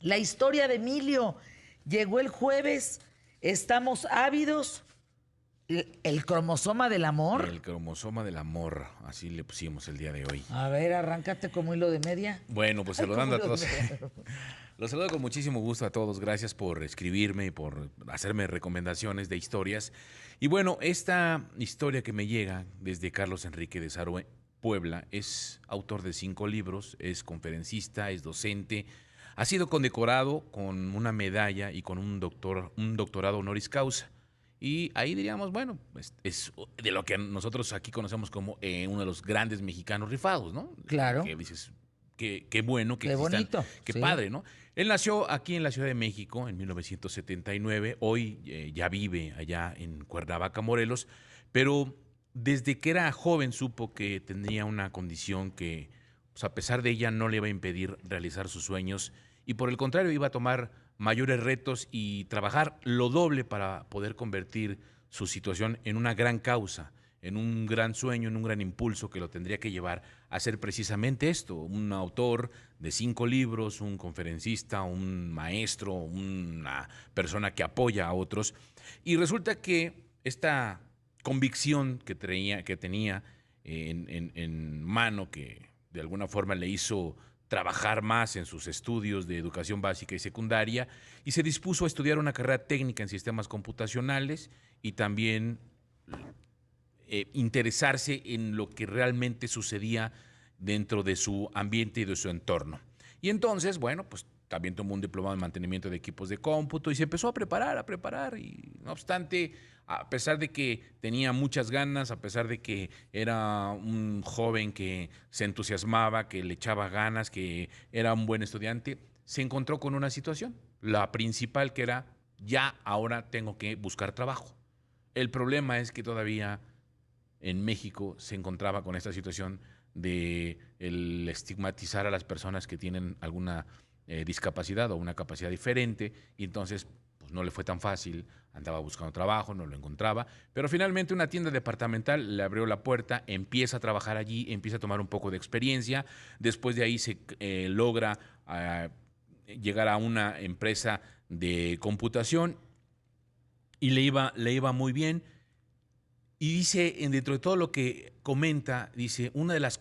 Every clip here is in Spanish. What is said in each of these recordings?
La historia de Emilio llegó el jueves. Estamos ávidos. El cromosoma del amor. El cromosoma del amor, así le pusimos el día de hoy. A ver, arráncate como hilo de media. Bueno, pues Ay, saludando a como hilo todos. de media. Los saludo con muchísimo gusto a todos. Gracias por escribirme y por hacerme recomendaciones de historias. Y bueno, esta historia que me llega desde Carlos Enrique de Sarué, Puebla, es autor de 5 libros, es conferencista, es docente, ha sido condecorado con una medalla y con un doctorado honoris causa. Y ahí diríamos, bueno, es de lo que nosotros aquí conocemos como uno de los grandes mexicanos rifados, ¿no? Claro. Que dices, qué bueno que Qué existan, bonito, qué sí. padre, ¿no? Él nació aquí en la Ciudad de México en 1979, hoy ya vive allá en Cuernavaca, Morelos, pero desde que era joven supo que tendría una condición que, pues, a pesar de ella, no le iba a impedir realizar sus sueños y por el contrario iba a tomar mayores retos y trabajar lo doble para poder convertir su situación en una gran causa, en un gran sueño, en un gran impulso que lo tendría que llevar a ser precisamente esto, un autor de 5 libros, un conferencista, un maestro, una persona que apoya a otros. Y resulta que esta convicción que tenía en mano, que de alguna forma le hizo trabajar más en sus estudios de educación básica y secundaria, y se dispuso a estudiar una carrera técnica en sistemas computacionales y también interesarse en lo que realmente sucedía dentro de su ambiente y de su entorno. Y entonces, bueno, pues también tomó un diplomado en mantenimiento de equipos de cómputo y se empezó a preparar, y no obstante, a pesar de que tenía muchas ganas, a pesar de que era un joven que se entusiasmaba, que le echaba ganas, que era un buen estudiante, se encontró con una situación, la principal, que era: ya ahora tengo que buscar trabajo. El problema es que todavía en México se encontraba con esta situación de el estigmatizar a las personas que tienen alguna discapacidad o una capacidad diferente, y entonces pues no le fue tan fácil, andaba buscando trabajo, no lo encontraba, pero finalmente una tienda departamental le abrió la puerta, empieza a trabajar allí, empieza a tomar un poco de experiencia, después de ahí se logra llegar a una empresa de computación y le iba muy bien. Y dice, dentro de todo lo que comenta, dice, una de las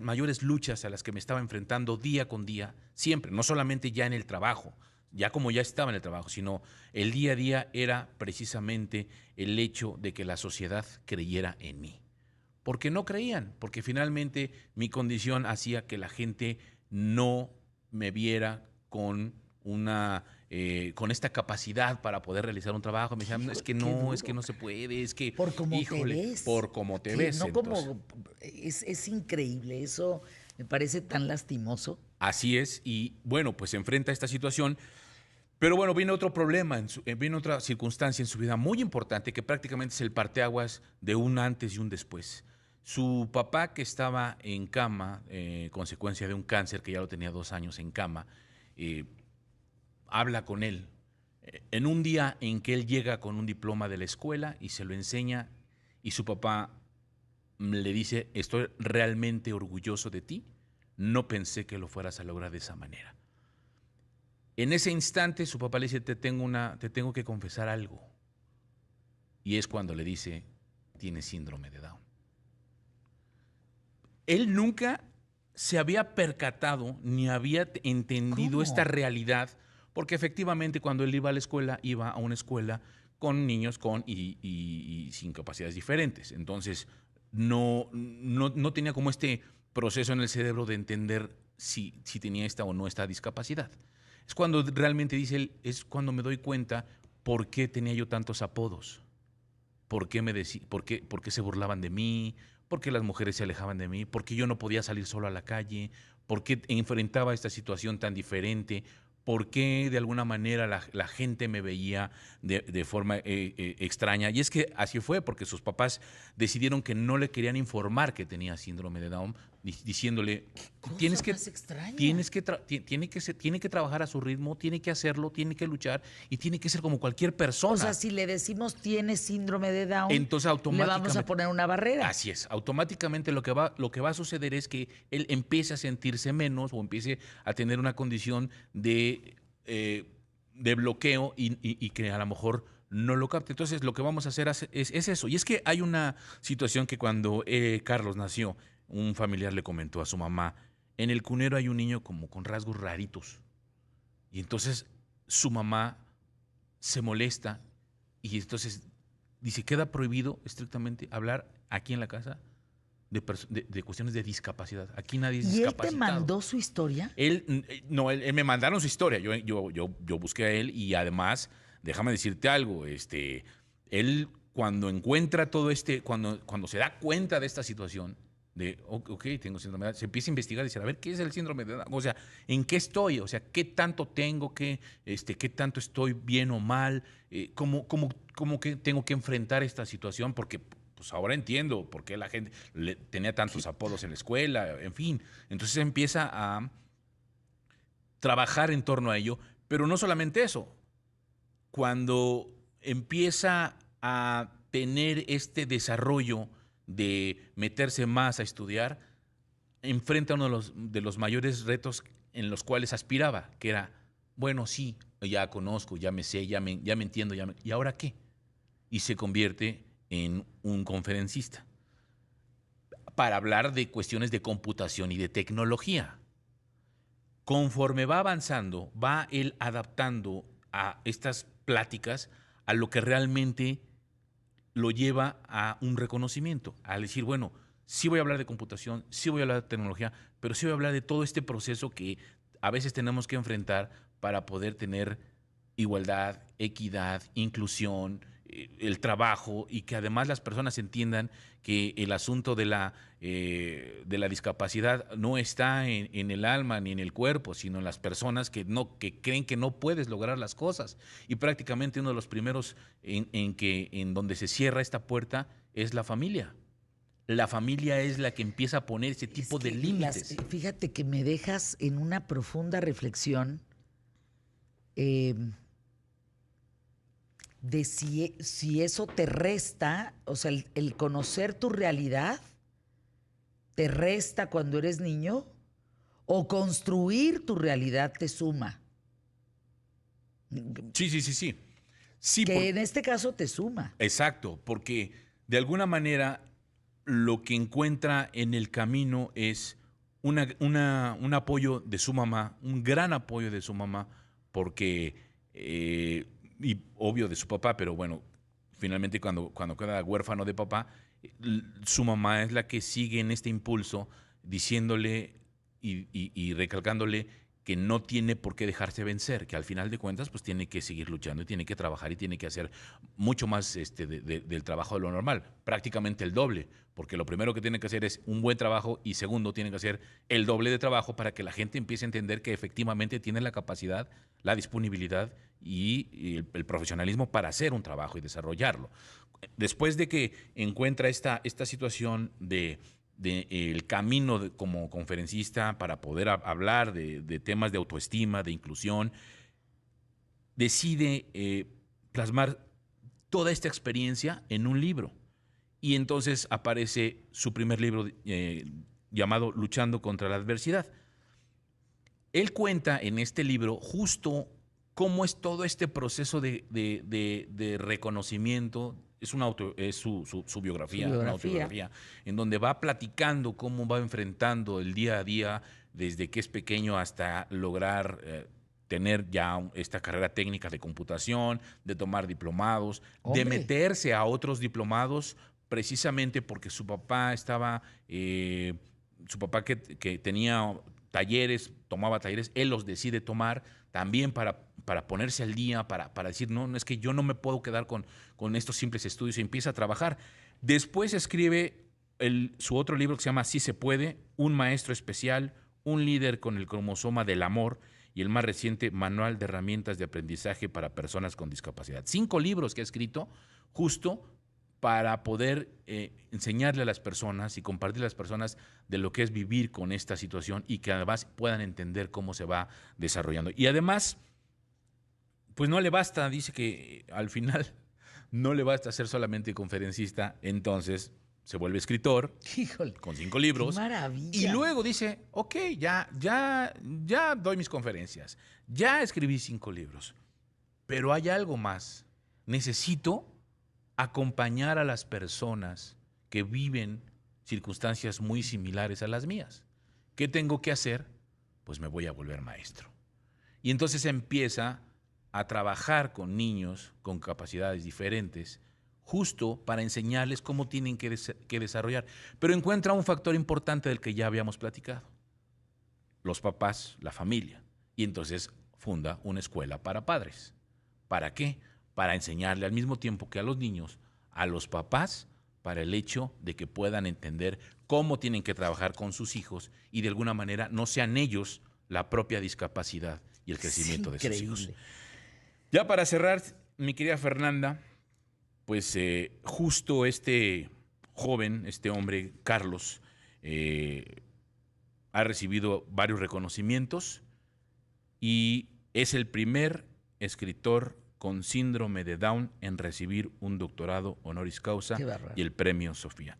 mayores luchas a las que me estaba enfrentando día con día, siempre, no solamente ya en el trabajo, ya como ya estaba en el trabajo, sino el día a día, era precisamente el hecho de que la sociedad creyera en mí. Porque no creían, porque finalmente mi condición hacía que la gente no me viera con con esta capacidad para poder realizar un trabajo. Me decían, es que Qué no, duro, es que no se puede, es que, por cómo te ves. por cómo te Que ves. no Entonces, como. Es increíble. Eso me parece tan lastimoso. así es, y bueno, pues se enfrenta a esta situación, pero bueno, viene otro problema, viene otra circunstancia en su vida muy importante, que prácticamente es el parteaguas de un antes y un después. Su papá, que estaba en cama, consecuencia de un cáncer, que ya lo tenía 2 años en cama, eh, habla con él en un día en que él llega con un diploma de la escuela y se lo enseña, y su papá le dice: estoy realmente orgulloso de ti, no pensé que lo fueras a lograr de esa manera. En ese instante su papá le dice: te tengo que confesar algo, y es cuando le dice: tienes síndrome de Down. Él nunca se había percatado ni había entendido esta ¿Cómo? realidad, porque efectivamente cuando él iba a la escuela, iba a una escuela con niños con y sin capacidades diferentes. Entonces no tenía como este proceso en el cerebro de entender si tenía esta o no esta discapacidad. Es cuando realmente dice él, es cuando me doy cuenta por qué tenía yo tantos apodos. ¿Por qué se burlaban de mí? ¿Por qué las mujeres se alejaban de mí? ¿Por qué yo no podía salir solo a la calle? ¿Por qué enfrentaba esta situación tan diferente? ¿Por qué de alguna manera la gente me veía de forma extraña? Y es que así fue, porque sus papás decidieron que no le querían informar que tenía síndrome de Down. diciéndole, Cosa tienes que, más extraña. tiene que trabajar a su ritmo, tiene que hacerlo, tiene que luchar y tiene que ser como cualquier persona. O sea, si le decimos tiene síndrome de Down, Entonces le automáticamente vamos a poner una barrera. Así es, automáticamente lo que va a suceder es que él empiece a sentirse menos o empiece a tener una condición de bloqueo y que a lo mejor no lo capte. Entonces lo que vamos a hacer es eso. Y es que hay una situación que cuando Carlos nació, un familiar le comentó a su mamá, en el cunero hay un niño como con rasgos raritos. Y entonces su mamá se molesta y entonces dice, queda prohibido estrictamente hablar aquí en la casa de cuestiones de discapacidad. Aquí nadie es ¿Y él te discapacitado. mandó su historia? No, él me mandaron su historia. Yo busqué a él y además, déjame decirte algo, él cuando encuentra todo cuando se da cuenta de esta situación, ok, tengo síndrome de Down, se empieza a investigar y decir, a ver, ¿qué es el síndrome de Down? O sea, ¿en qué estoy? O sea, ¿qué tanto tengo qué tanto estoy bien o mal? ¿Cómo que tengo que enfrentar esta situación? Porque pues ahora entiendo por qué la gente tenía tantos apodos en la escuela, en fin. Entonces empieza a trabajar en torno a ello, pero no solamente eso. Cuando empieza a tener este desarrollo de meterse más a estudiar, enfrenta uno de los mayores retos en los cuales aspiraba, que era, bueno, sí, ya conozco, ya me sé, ya me entiendo, ¿y ahora qué? Y se convierte en un conferencista para hablar de cuestiones de computación y de tecnología. Conforme va avanzando, va él adaptando a estas pláticas a lo que realmente lo lleva a un reconocimiento, al decir, bueno, sí voy a hablar de computación, sí voy a hablar de tecnología, pero sí voy a hablar de todo este proceso que a veces tenemos que enfrentar para poder tener igualdad, equidad, inclusión, el trabajo y que además las personas entiendan que el asunto de la discapacidad no está en el alma ni en el cuerpo, sino en las personas que creen que no puedes lograr las cosas. Y prácticamente uno de los primeros en donde se cierra esta puerta es la familia. La familia es la que empieza a poner ese tipo de límites. Fíjate que me dejas en una profunda reflexión de si eso te resta, o sea, el conocer tu realidad, te resta cuando eres niño, o construir tu realidad te suma. Sí. Sí, Que en este caso te suma. Exacto, porque de alguna manera lo que encuentra en el camino es un apoyo de su mamá, un gran apoyo de su mamá, porque, y obvio de su papá, pero bueno, finalmente cuando queda huérfano de papá, su mamá es la que sigue en este impulso, diciéndole y recalcándole que no tiene por qué dejarse vencer, que al final de cuentas pues tiene que seguir luchando y tiene que trabajar y tiene que hacer mucho más del trabajo de lo normal, prácticamente el doble, porque lo primero que tiene que hacer es un buen trabajo y segundo tiene que hacer el doble de trabajo para que la gente empiece a entender que efectivamente tiene la capacidad, la disponibilidad y el profesionalismo para hacer un trabajo y desarrollarlo. Después de que encuentra esta situación el camino como conferencista para poder hablar de temas de autoestima, de inclusión, decide plasmar toda esta experiencia en un libro. Y entonces aparece su primer libro llamado Luchando contra la Adversidad. Él cuenta en este libro justo cómo es todo este proceso de reconocimiento. Es su biografía, una autobiografía, en donde va platicando cómo va enfrentando el día a día desde que es pequeño hasta lograr tener ya esta carrera técnica de computación, de tomar diplomados, de meterse a otros diplomados, precisamente porque su papá que tenía talleres, tomaba talleres, él los decide tomar también para ponerse al día, para decir, no, es que yo no me puedo quedar con estos simples estudios y empieza a trabajar. Después escribe su otro libro que se llama Sí se puede, un maestro especial, un líder con el cromosoma del amor y el más reciente Manual de herramientas de aprendizaje para personas con discapacidad. 5 libros que ha escrito justo para poder enseñarle a las personas y compartir a las personas de lo que es vivir con esta situación y que además puedan entender cómo se va desarrollando. Y además, pues no le basta, dice que al final no le basta ser solamente conferencista, entonces se vuelve escritor. Híjole. Con 5 libros. ¡Qué maravilla! Y luego dice, ok, ya doy mis conferencias, ya escribí 5 libros, pero hay algo más. Necesito acompañar a las personas que viven circunstancias muy similares a las mías. ¿Qué tengo que hacer? Pues me voy a volver maestro. Y entonces empieza a trabajar con niños con capacidades diferentes, justo para enseñarles cómo tienen que desarrollar. Pero encuentra un factor importante del que ya habíamos platicado: los papás, la familia. Y entonces funda una escuela para padres. ¿Para qué? Para enseñarle al mismo tiempo que a los niños, a los papás, para el hecho de que puedan entender cómo tienen que trabajar con sus hijos y de alguna manera no sean ellos la propia discapacidad y el crecimiento de sus hijos. Ya para cerrar, mi querida Fernanda, pues justo este joven, este hombre, Carlos, ha recibido varios reconocimientos y es el primer escritor con síndrome de Down en recibir un doctorado honoris causa y el premio Sofía.